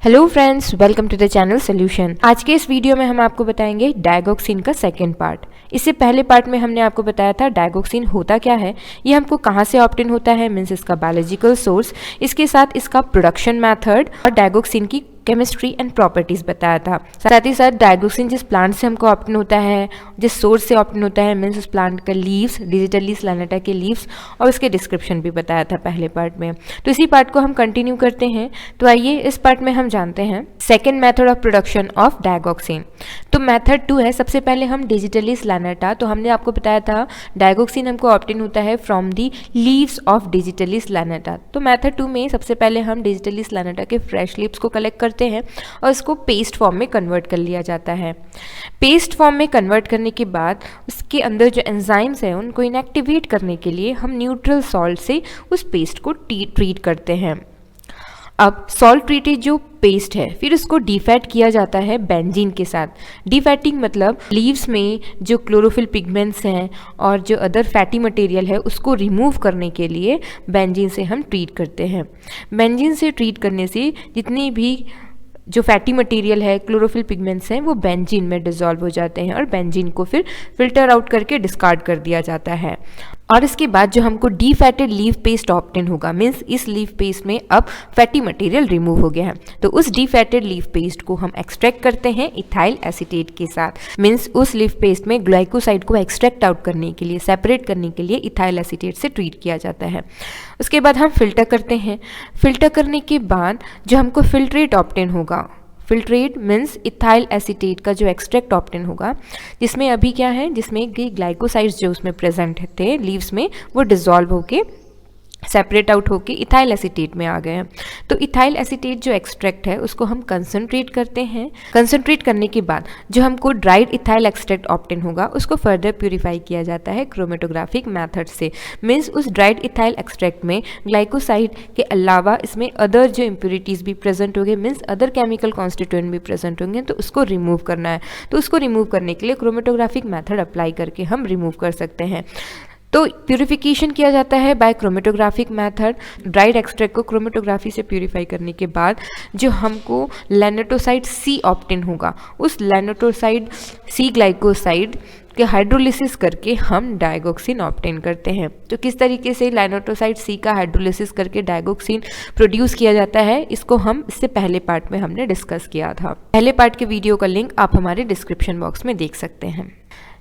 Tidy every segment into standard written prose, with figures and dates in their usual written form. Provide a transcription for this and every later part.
Hello friends, welcome to the channel solution. आज के इस वीडियो में हम आपको बताएंगे डायगोक्सिन का सेकंड पार्ट। इससे पहले पार्ट में हमने आपको बताया था डायगोक्सिन होता क्या है, ये हमको कहाँ से ऑब्टेन होता है, मीन्स इसका बायोलॉजिकल सोर्स, इसके साथ इसका प्रोडक्शन मेथड और डायगोक्सिन की केमिस्ट्री एंड प्रॉपर्टीज बताया था। साथ ही साथ डायगोक्सिन जिस प्लांट से हमको ऑब्टेन होता है, जिस सोर्स से ऑब्टेन होता है, मीन्स उस प्लांट का लीव्स, डिजिटलीस लैनेटा के लीव्स, और उसके डिस्क्रिप्शन भी बताया था पहले पार्ट में। तो इसी पार्ट को हम कंटिन्यू करते हैं। तो आइए इस पार्ट में हम जानते हैं second method of production of digoxin. तो मेथड 2 है, सबसे पहले हम डिजिटलीस लैनेटा, तो हमने आपको बताया था डायगोक्सिन हमको ऑब्टेन होता है फ्रॉम दी लीव्स ऑफ डिजिटलीस लैनेटा। तो मेथड 2 में सबसे पहले हम डिजिटलीस लैनेटा के फ्रेश लीव्स को कलेक्ट करते हैं और इसको पेस्ट फॉर्म में कन्वर्ट कर लिया जाता है। पेस्ट फॉर्म में कन्वर्ट करने के बाद उसके अंदर जो एंजाइम्स हैं उनको इनएक्टिवेट करने के लिए हम न्यूट्रल सॉल्ट से उस पेस्ट को ट्रीट करते हैं। अब सॉल्ट ट्रीटेड जो पेस्ट है फिर उसको डीफैट किया जाता है बेंजीन के साथ। डीफैटिंग मतलब लीव्स में जो क्लोरोफिल पिगमेंट्स हैं और जो अदर फैटी मटेरियल है उसको रिमूव करने के लिए बेंजीन से हम ट्रीट करते हैं। बेंजीन से ट्रीट करने से जितनी भी जो फैटी मटेरियल है, क्लोरोफिल पिगमेंट्स हैं, वो बेंजीन में डिसॉल्व हो जाते हैं और बेंजीन को फिर फिल्टर आउट करके डिस्कार्ड कर दिया जाता है। और इसके बाद जो हमको डीफैटेड लीव पेस्ट ऑब्टेन होगा, मीन्स इस लीव पेस्ट में अब फैटी मटेरियल रिमूव हो गया है, तो उस डीफैटेड लीव पेस्ट को हम एक्सट्रैक्ट करते हैं इथाइल एसीटेट के साथ। मीन्स उस लीव पेस्ट में ग्लाइकोसाइड को एक्सट्रैक्ट आउट करने के लिए, सेपरेट करने के लिए इथाइल एसीटेट से ट्रीट किया जाता है। उसके बाद हम फिल्टर करते हैं। फिल्टर करने के बाद जो हमको फिल्ट्रेट ऑब्टेन होगा, फिल्ट्रेट मीन्स इथाइल एसीटेट का जो एक्सट्रैक्ट ऑब्टेन होगा, जिसमें अभी क्या है, जिसमें ग्लाइकोसाइड्स जो उसमें प्रेजेंट थे लीव्स में वो डिसॉल्व होके सेपरेट आउट होके इथाइल एसीटेट में आ गए हैं। तो इथाइल एसीटेट जो एक्सट्रैक्ट है उसको हम कंसंट्रेट करते हैं। कंसंट्रेट करने के बाद जो हमको ड्राइड इथाइल एक्सट्रैक्ट ऑब्टेन होगा उसको फर्दर प्यूरिफाई किया जाता है क्रोमेटोग्राफिक मेथड से। मीन्स उस ड्राइड इथाइल एक्सट्रैक्ट में ग्लाइकोसाइड के अलावा इसमें अदर जो इम्प्योरिटीज़ भी प्रेजेंट होंगे, मीन्स अदर केमिकल कॉन्स्टिट्यूएंट भी प्रेजेंट होंगे, तो उसको रिमूव करना है। तो उसको रिमूव करने के लिए क्रोमेटोग्राफिक मेथड अप्लाई करके हम रिमूव कर सकते हैं। तो प्यूरिफिकेशन किया जाता है by chromatographic method. Dried extract को क्रोमेटोग्राफी से प्यूरिफाई करने के बाद जो हमको लैनेटोसाइड सी ऑब्टेन होगा, उस लैनेटोसाइड सी ग्लाइकोसाइड के हाइड्रोलिसिस करके हम डायगोक्सिन ऑब्टेन करते हैं। तो किस तरीके से लैनेटोसाइड सी का हाइड्रोलिसिस करके डायगोक्सिन प्रोड्यूस किया जाता है, इसको हम इससे पहले पार्ट में हमने डिस्कस किया था। पहले पार्ट के वीडियो का लिंक आप हमारे डिस्क्रिप्शन बॉक्स में देख सकते हैं।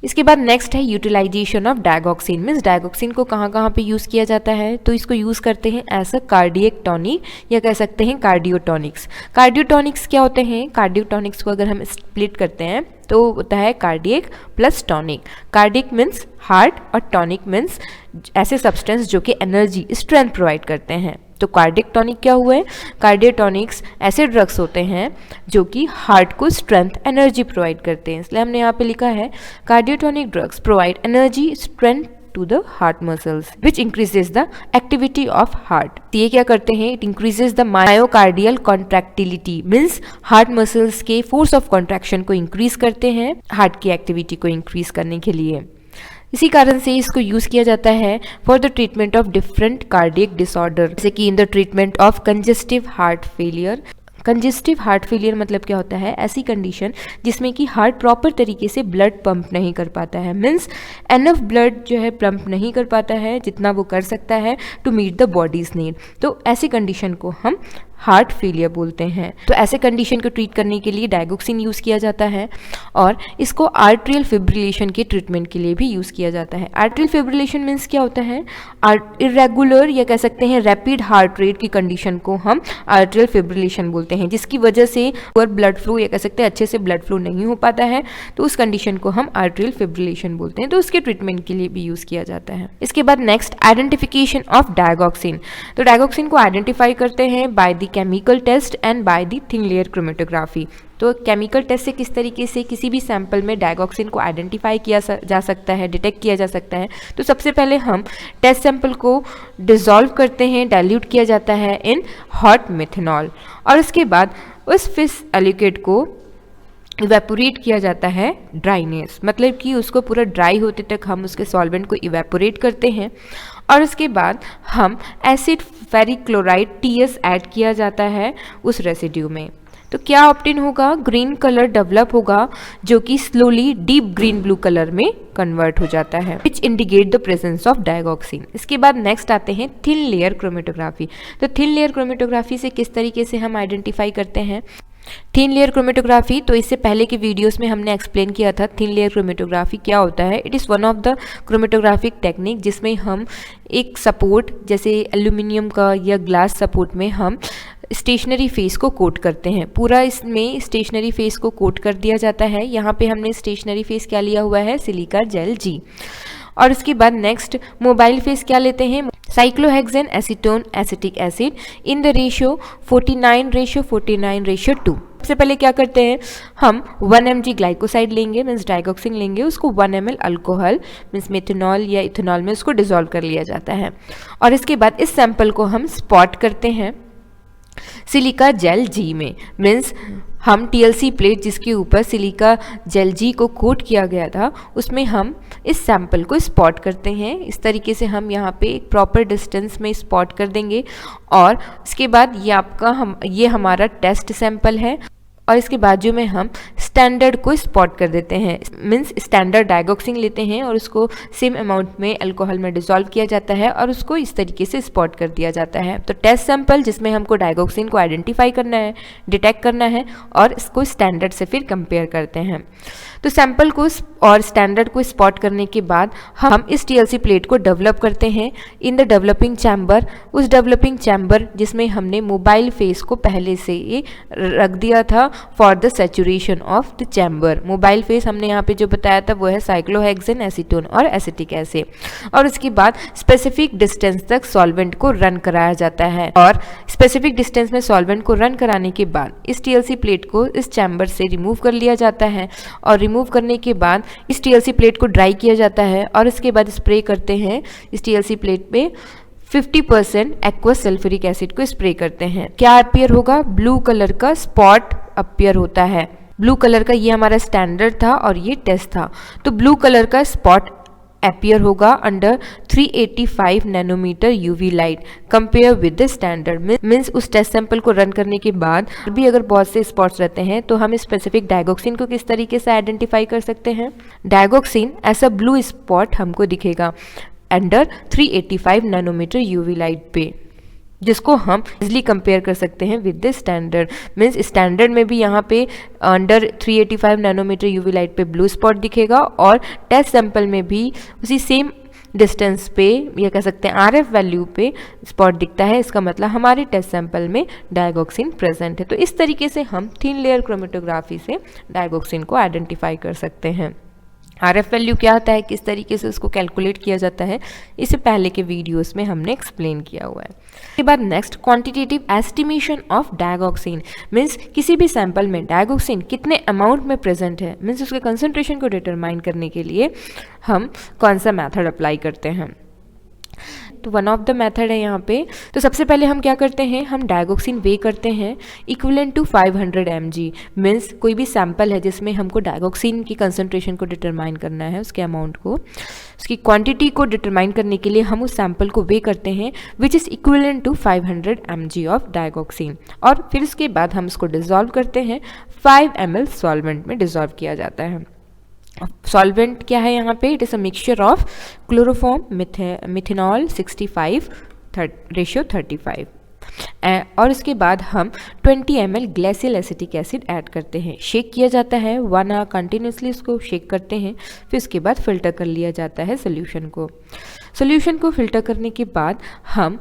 इसके बाद नेक्स्ट है यूटिलाइजेशन ऑफ डायगोक्सिन। मीन्स डायगोक्सिन को कहाँ कहाँ पे यूज़ किया जाता है, तो इसको यूज़ करते हैं एज अ कार्डियक टॉनिक या कह सकते हैं कार्डियोटॉनिक्स। कार्डियोटॉनिक्स क्या होते हैं, कार्डियोटॉनिक्स को अगर हम स्प्लिट करते हैं तो होता है cardiac plus tonic. Cardiac means heart और टॉनिक मीन्स ऐसे सब्सटेंस जो कि एनर्जी, स्ट्रेंथ प्रोवाइड करते हैं। तो कार्डियक टॉनिक क्या हुआ है, कार्डियोटॉनिक्स ऐसे ड्रग्स होते हैं जो कि हार्ट को स्ट्रेंथ, एनर्जी प्रोवाइड करते हैं, इसलिए हमने यहाँ पे लिखा है cardiotonic drugs provide energy, strength to the heart muscles which increases the activity of heart। ये क्या करते हैं, it increases the myocardial contractility, means heart muscles के force of contraction को increase करते हैं heart की activity को increase करने के लिए। इसी कारण से इसको यूज़ किया जाता है for the treatment of different cardiac disorder, जैसे कि in the treatment of congestive heart failure. Congestive heart failure मतलब क्या होता है, ऐसी कंडीशन जिसमें कि हार्ट प्रॉपर तरीके से ब्लड पंप नहीं कर पाता है, मीन्स एनफ ब्लड जो है पंप नहीं कर पाता है जितना वो कर सकता है to meet the body's need. तो ऐसी कंडीशन को हम हार्ट फेलियर बोलते हैं। तो ऐसे कंडीशन को ट्रीट करने के लिए डायगोक्सिन यूज़ किया जाता है और इसको आर्ट्रियल फिब्रिलेशन के ट्रीटमेंट के लिए भी यूज़ किया जाता है। आर्ट्रियल फिब्रिलेशन मीन्स क्या होता है, इरेगुलर या कह सकते हैं रैपिड हार्ट रेट की कंडीशन को हम आर्ट्रियल फिब्रिलेशन बोलते हैं, जिसकी वजह से ब्लड फ्लो या कह सकते हैं अच्छे से ब्लड फ्लो नहीं हो पाता है, तो उस कंडीशन को हम आर्ट्रियल फिब्रिलेशन बोलते हैं। तो उसके ट्रीटमेंट के लिए भी यूज़ किया जाता है। इसके बाद नेक्स्ट आइडेंटिफिकेशन ऑफ डायगोक्सिन। तो डायगोक्सिन को आइडेंटिफाई करते हैं by the chemical test and by the thin layer chromatography. तो केमिकल टेस्ट से किस तरीके से किसी भी सैंपल में डायगोक्सिन को आइडेंटिफाई किया जा सकता है, डिटेक्ट किया जा सकता है। तो सबसे पहले हम टेस्ट सैंपल को डिसॉल्व करते हैं, डाइल्यूट किया जाता है इन हॉट मिथेनॉल, और उसके बाद उस फिश एलिकेट को इवेपोरेट किया जाता है ड्राइनेस, मतलब कि उसको पूरा ड्राई होते तक हम उसके सॉल्वेंट को इवेपोरेट करते हैं और उसके बाद हम acid ferric chloride TS add किया जाता है उस रेसिड्यू में। तो क्या ऑप्टेन होगा, ग्रीन कलर डेवलप होगा जो कि slowly deep green blue colour में कन्वर्ट हो जाता है, which indicate the presence of digoxin. इसके बाद नेक्स्ट आते हैं थिन लेयर क्रोमेटोग्राफी। तो थिन लेयर क्रोमेटोग्राफी से किस तरीके से हम आइडेंटिफाई करते हैं थिन लेयर क्रोमेटोग्राफी, तो इससे पहले की वीडियोस में हमने एक्सप्लेन किया था थिन लेयर क्रोमेटोग्राफी क्या होता है। It is one of the chromatographic technique जिसमें हम एक सपोर्ट जैसे एल्यूमिनियम का या ग्लास सपोर्ट में हम स्टेशनरी फेस को कोट करते हैं। पूरा इसमें स्टेशनरी फेस को कोट कर दिया जाता है। यहाँ पे हमने स्टेशनरी फेस क्या लिया हुआ है, सिलिका जेल जी। और उसके बाद नेक्स्ट मोबाइल फेस क्या लेते हैं, cyclohexane acetone acetic acid in the ratio 49:2। सबसे पहले क्या करते हैं, हम 1 mg ग्लाइकोसाइड लेंगे मीन्स डाइगोक्सिन लेंगे, उसको 1 ml अल्कोहल मीन्स मेथनॉल या इथेनॉल में उसको डिसॉल्व कर लिया जाता है। और इसके बाद इस सैंपल को हम स्पॉट करते हैं सिलिका जेल जी में, मीन्स हम टीएलसी प्लेट जिसके ऊपर सिलिका जेल जी को कोट किया गया था उसमें हम इस सैंपल को स्पॉट करते हैं। इस तरीके से हम यहाँ पे एक प्रॉपर डिस्टेंस में स्पॉट कर देंगे। और इसके बाद ये हमारा टेस्ट सैंपल है। और इसके बाजू में हम स्टैंडर्ड को स्पॉट कर देते हैं, मीन्स स्टैंडर्ड डाइगोक्सिन लेते हैं और उसको सेम अमाउंट में अल्कोहल में डिसॉल्व किया जाता है और उसको इस तरीके से स्पॉट कर दिया जाता है। तो टेस्ट सैंपल जिसमें हमको डाइगोक्सिन को आइडेंटिफाई करना है, डिटेक्ट करना है और इसको स्टैंडर्ड से फिर कंपेयर करते हैं। तो सैंपल को और स्टैंडर्ड को स्पॉट करने के बाद हम इस टीएलसी प्लेट को डेवलप करते हैं इन द डेवलपिंग चैम्बर। उस डेवलपिंग चैम्बर जिसमें हमने मोबाइल फेस को पहले से ये रख दिया था for the saturation of the chamber. Mobile face हमने यहाँ पे जो बताया था वो है साइक्लोहेक्सेन एसीटोन और एसिटिक एसिड। और उसके बाद स्पेसिफिक डिस्टेंस तक सॉल्वेंट को रन कराया जाता है। और स्पेसिफिक डिस्टेंस में सॉल्वेंट को रन कराने के बाद इस टीएलसी प्लेट को इस चैम्बर से रिमूव कर लिया जाता है। और रिमूव करने के बाद इस टीएलसी प्लेट को ड्राई किया जाता है और इसके बाद स्प्रे करते हैं इस टीएलसी प्लेट पे 50% एक्वस सल्फ्यूरिक एसिड को स्प्रे करते हैं। क्या अपीयर होगा, ब्लू कलर का स्पॉट अपीयर होता है। ब्लू कलर का ये हमारा स्टैंडर्ड था और ये टेस्ट था। तो ब्लू कलर का स्पॉट अपीयर होगा under 385 nanometer UV light compare with the standard. Means उस टेस्ट सैंपल को रन करने के बाद भी अगर बहुत से स्पॉट्स रहते हैं तो हम स्पेसिफिक डाइगोक्सिन को किस तरीके से आइडेंटिफाई कर सकते हैं। डाइगोक्सिन ऐसा ब्लू स्पॉट हमको दिखेगा अंडर 385 नैनोमीटर यूवी लाइट पे, जिसको हम इजली कंपेयर कर सकते हैं with the standard. Means standard में भी यहाँ पे अंडर 385 नैनोमीटर यूवी लाइट पे ब्लू स्पॉट दिखेगा और टेस्ट सैंपल में भी उसी सेम डिस्टेंस पे या कह सकते हैं आरएफ वैल्यू पे स्पॉट दिखता है। इसका मतलब हमारे टेस्ट सैंपल में डाइगोक्सिन प्रेजेंट है। तो इस तरीके से हम थिन लेयर क्रोमेटोग्राफी से डाइगोक्सिन को आइडेंटिफाई कर सकते हैं। आरएफ वैल्यू क्या होता है, किस तरीके से उसको कैलकुलेट किया जाता है, इसे पहले के वीडियोस में हमने एक्सप्लेन किया हुआ है। इसके बाद next quantitative estimation of digoxin, means किसी भी सैंपल में डाइगोक्सिन कितने अमाउंट में प्रेजेंट है, मीन्स उसके कंसंट्रेशन को डिटरमाइन करने के लिए हम कौन सा मेथड अप्लाई करते हैं। तो वन ऑफ द मेथड है यहाँ पे। तो सबसे पहले हम क्या करते हैं, हम डाइगोक्सिन वे करते हैं इक्विवेलेंट टू 500 mg। मीन्स कोई भी सैंपल है जिसमें हमको डाइगोक्सिन की कंसंट्रेशन को डिटरमाइन करना है, उसके अमाउंट को, उसकी क्वांटिटी को डिटरमाइन करने के लिए हम उस सैंपल को वे करते हैं which is equivalent to 500 mg of digoxin. और फिर उसके बाद हम उसको डिसॉल्व करते हैं, 5 ml सॉल्वेंट में डिसॉल्व किया जाता है। सॉल्वेंट क्या है यहाँ पे, it is a mixture of chloroform methanol 65:35। और उसके बाद हम 20 ml ग्लेसियल एसिटिक एसिड ऐड करते हैं। शेक किया जाता है 1 आवर कंटिन्यूसली, उसको शेक करते हैं। फिर उसके बाद फिल्टर कर लिया जाता है सोल्यूशन को। सोल्यूशन को फिल्टर करने के बाद हम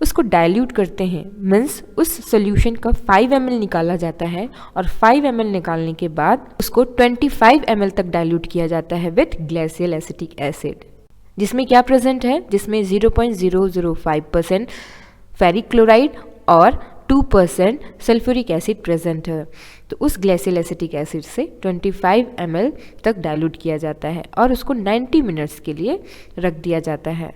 उसको डाइल्यूट करते हैं, मीन्स उस सोल्यूशन का 5 ml निकाला जाता है और 5 ml निकालने के बाद उसको 25 ml तक डाइल्यूट किया जाता है विथ ग्लेसियल एसिटिक एसिड, जिसमें क्या प्रेजेंट है, जिसमें 0.005% फेरिक क्लोराइड और 2% सल्फ्यूरिक एसिड प्रेजेंट है। तो उस ग्लेसियल एसिटिक एसिड से 25 ml तक डाइल्यूट किया जाता है और उसको 90 मिनट्स के लिए रख दिया जाता है।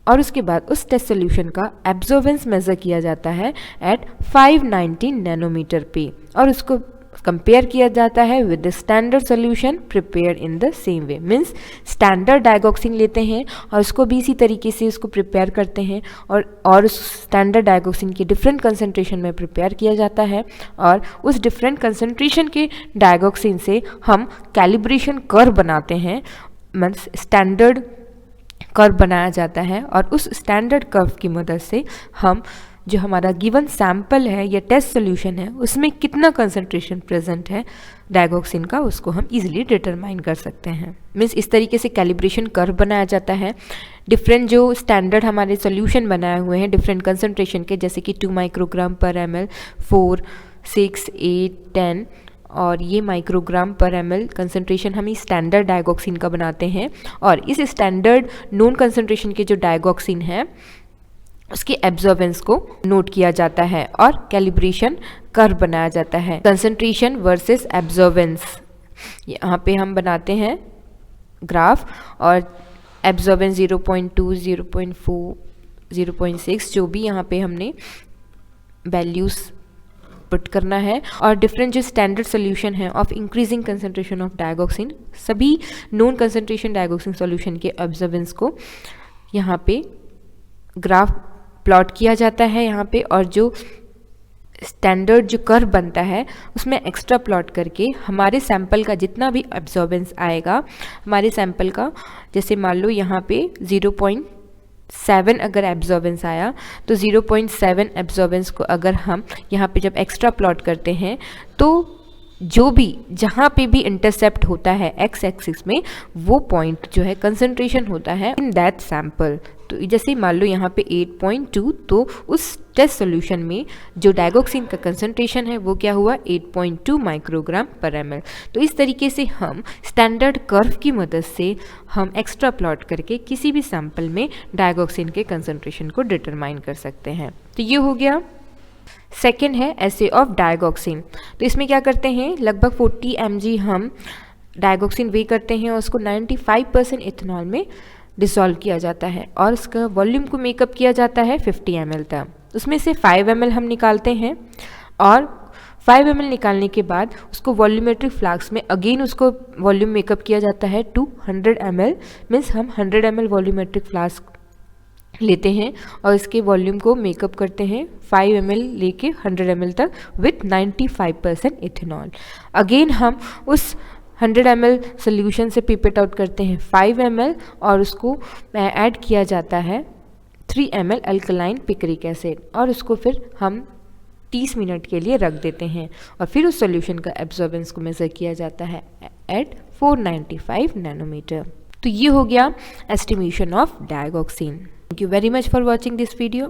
और उसके बाद उस टेस्ट सोल्यूशन का एब्जॉर्बेंस मेजर किया जाता है एट 590 नैनोमीटर पे और उसको कंपेयर किया जाता है with the standard solution prepare in the same way. Means standard digoxin लेते हैं और उसको भी इसी तरीके से उसको प्रिपेयर करते हैं और उस स्टैंडर्ड डाइगोक्सिन के डिफरेंट कंसंट्रेशन में प्रिपेयर किया जाता है और उस डिफरेंट कंसंट्रेशन के डाइगोक्सिन से हम कैलिब्रेशन कर्व बनाते हैं। मीन्स स्टैंडर्ड कर्व बनाया जाता है और उस स्टैंडर्ड कर्व की मदद से हम जो हमारा गिवन सैंपल है या टेस्ट सोल्यूशन है उसमें कितना कंसंट्रेशन प्रेजेंट है डाइगोक्सिन का, उसको हम इजीली डिटरमाइन कर सकते हैं। मीन्स इस तरीके से कैलिब्रेशन कर्व बनाया जाता है। डिफरेंट जो स्टैंडर्ड हमारे सोल्यूशन बनाए हुए हैं डिफरेंट कंसंट्रेशन के, जैसे कि 2 माइक्रोग्राम पर ml, 4, 6, 8, 10 और ये माइक्रोग्राम पर ml कंसंट्रेशन हम इस स्टैंडर्ड डाइगोक्सिन का बनाते हैं और इस स्टैंडर्ड नोन कंसंट्रेशन के जो डाइगोक्सिन है उसके एब्जॉर्बेंस को नोट किया जाता है और कैलिब्रेशन कर्व बनाया जाता है। कंसंट्रेशन वर्सेस एब्जॉर्बेंस, यहाँ पे हम बनाते हैं ग्राफ और एब्जॉर्बेंस 0.2, 0.4, 0.6 जो भी यहाँ पे हमने वैल्यूज़ पुट करना है और डिफरेंट जो स्टैंडर्ड सोल्यूशन है ऑफ इंक्रीजिंग कंसंट्रेशन ऑफ डाइगोक्सिन, सभी नॉन कंसंट्रेशन डाइगोक्सिन सोल्यूशन के एब्जॉर्बेंस को यहाँ पे ग्राफ प्लॉट किया जाता है यहाँ पे, और जो स्टैंडर्ड जो कर्व बनता है उसमें एक्स्ट्रा प्लॉट करके हमारे सैंपल का जितना भी एब्जॉर्बेंस आएगा हमारे सैंपल का, जैसे मान लो यहाँ पे 0.7 अगर एब्जॉर्बेंस आया तो 0.7 एब्जॉर्बेंस को अगर हम यहाँ पे जब एक्स्ट्रा प्लॉट करते हैं तो जो भी जहाँ पे भी इंटरसेप्ट होता है एक्स एक्सिस में वो पॉइंट जो है कंसंट्रेशन होता है इन दैट सैंपल। तो जैसे मान लो यहाँ पे 8.2, तो उस टेस्ट सोल्यूशन में जो डाइगोक्सिन का कंसंट्रेशन है वो क्या हुआ 8.2 माइक्रोग्राम पर ml। तो इस तरीके से हम स्टैंडर्ड कर्व की मदद से हम एक्स्ट्रा प्लॉट करके किसी भी सैंपल में डाइगोक्सिन के कंसंट्रेशन को डिटरमाइन कर सकते हैं। तो ये हो गया। सेकेंड है एसे ऑफ डाइगोक्सिन। तो इसमें क्या करते हैं, लगभग 40 mg हम डाइगोक्सिन वे करते हैं और उसको 95% इथेनॉल में डिसॉल्व किया जाता है और उसका वॉल्यूम को मेकअप किया जाता है 50 ml तक। उसमें से 5 ml हम निकालते हैं और 5 ml निकालने के बाद उसको वॉल्यूमेट्रिक फ्लास्क में अगेन उसको वॉल्यूम मेकअप किया जाता है टू 100 ml। मीन्स हम 100 ml वॉल्यूमेट्रिक फ्लास्क लेते हैं और इसके वॉल्यूम को मेकअप करते हैं 5 ml लेके 100 ml तक विथ 95% इथेनॉल। अगेन हम उस 100 ml सोल्यूशन से पिपेट आउट करते हैं 5 ml और उसको ऐड किया जाता है 3 ml अल्कलाइन पिक्रिक एसिड और उसको फिर हम 30 मिनट के लिए रख देते हैं और फिर उस सोल्यूशन का एब्जॉर्बेंस को मेज़र किया जाता है एट 495 नैनोमीटर। तो ये हो गया estimation of digoxin. Thank you very much for watching this video.